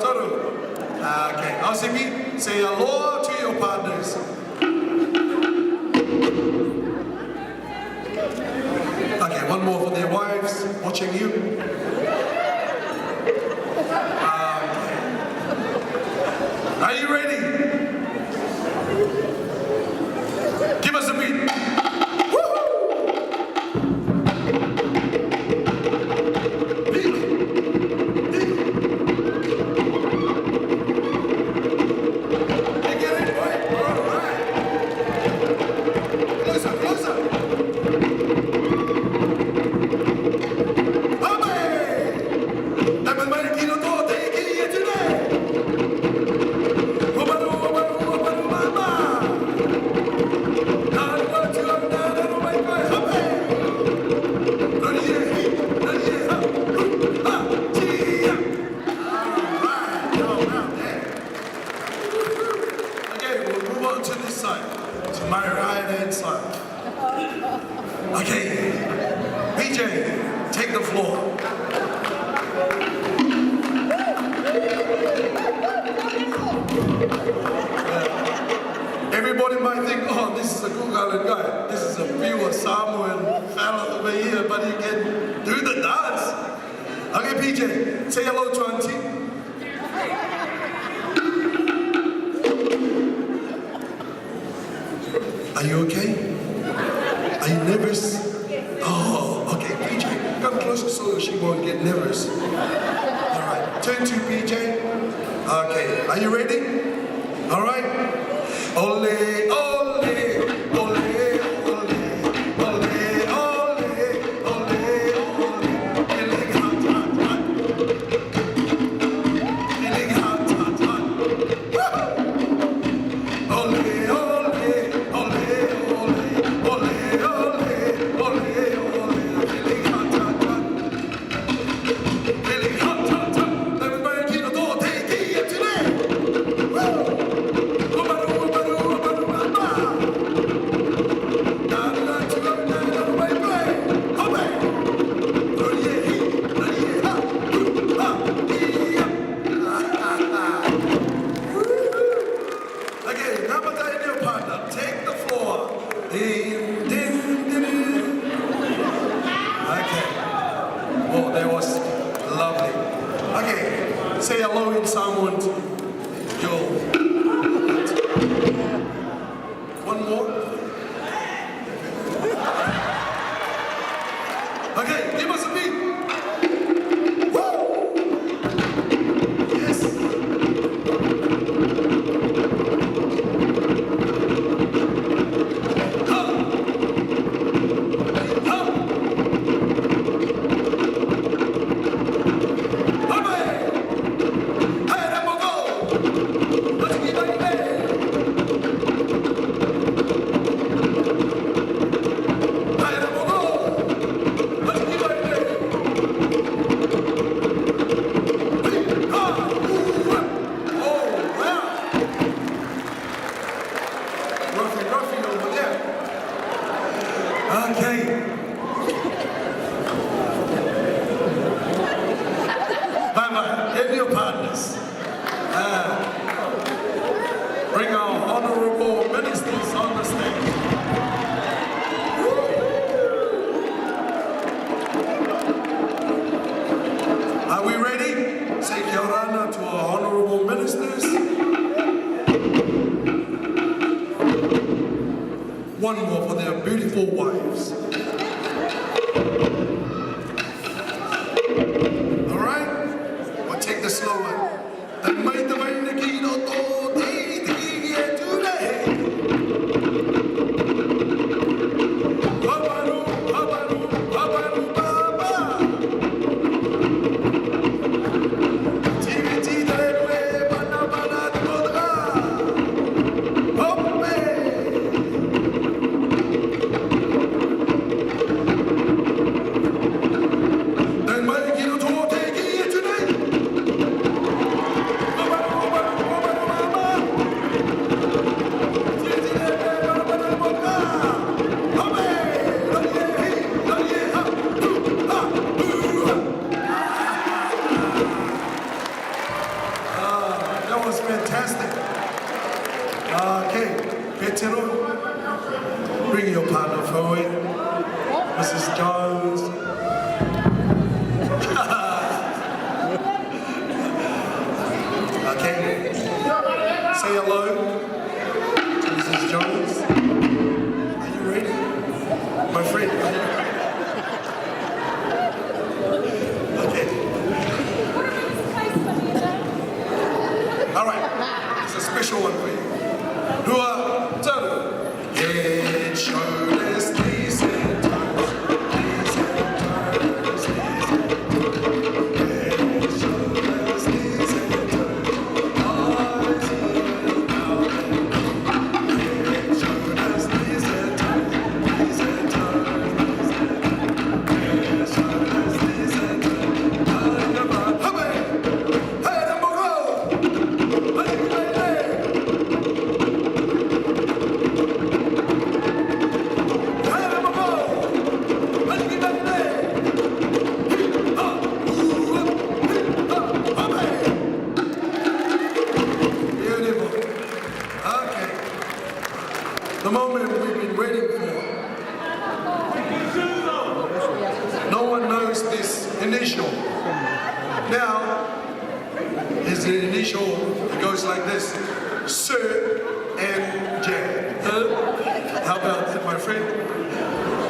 Toru. Okay, Osimi, say hello to your partners. Okay, one more for their wives watching you. Are you ready? Give us a beat. Okay, PJ, take the floor. Everybody might think, oh, this is a Cook Island guy. This is a pure Samoan fella over here, but he can do the dance. Okay, PJ, say hello to Auntie. Are you okay? Are you nervous? Oh, okay, PJ, come closer so she won't get nervous. All right, turn to PJ. Okay, are you ready? All right. Ole, ole, ole, ole, ole, ole, ole, ole. Feeling hot, hot, hot. Feeling hot, hot, hot. Woo! Ole, ole, ole, ole. Say hello in Samoan. Yo. One more. Okay, give us a beat. Woo! Yes. Okay. Bye-bye. Get your partners. Bring our honorable ministers on the stage. Are we ready? Say kia ora to our honorable ministers. One more for their beautiful wives. All right? We'll take the slow one. Jones. Okay. Say hello to Mrs. Jones. Are you ready? My friend, are you ready? Okay. All right. It's a special one for you. Dua, satu. Head, shoulders, knees and toes. Knees and toes, knees and toes. Head, shoulders, knees and toes. Eyes in, out and in. Head, shoulders, knees and toes. Knees and toes, knees and toes. Head, shoulders, knees and toes. Eye of a hubby. Head and go. Hey, hey, hey. The moment we've been waiting for. No one knows this initial. Now, is the initial, it goes like this. Sir M. J. How about that, my friend?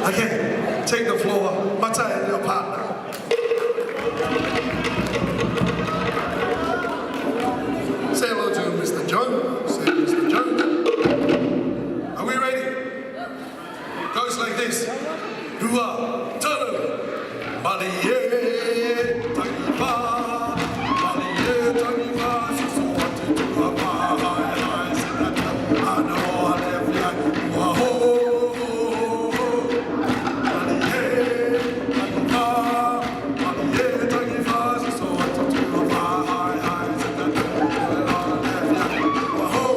Okay, take the floor. Mata and your partner. Say hello to Mr. Jones. Say Mr. Jones. Are we ready? Goes like this. Dua, tadu, maliye, tagifa, maliye, tagifa, sisu wati tuapa, hai, sinata, ano, alefya, waho, maliye, tagifa, maliye, tagifa, sisu wati tuapa, hai, sinata, ano, alefya, waho,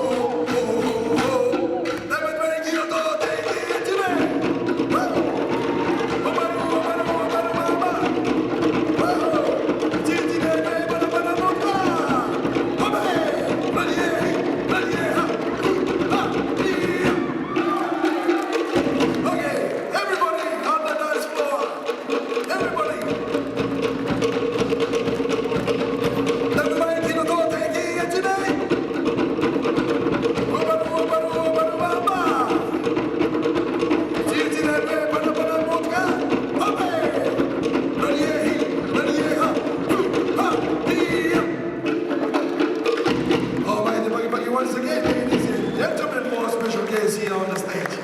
once again, ladies and gentlemen, more special guests here on the stage.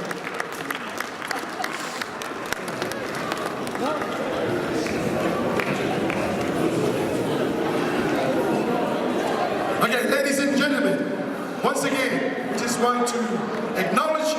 Okay, ladies and gentlemen, once again, we just want to acknowledge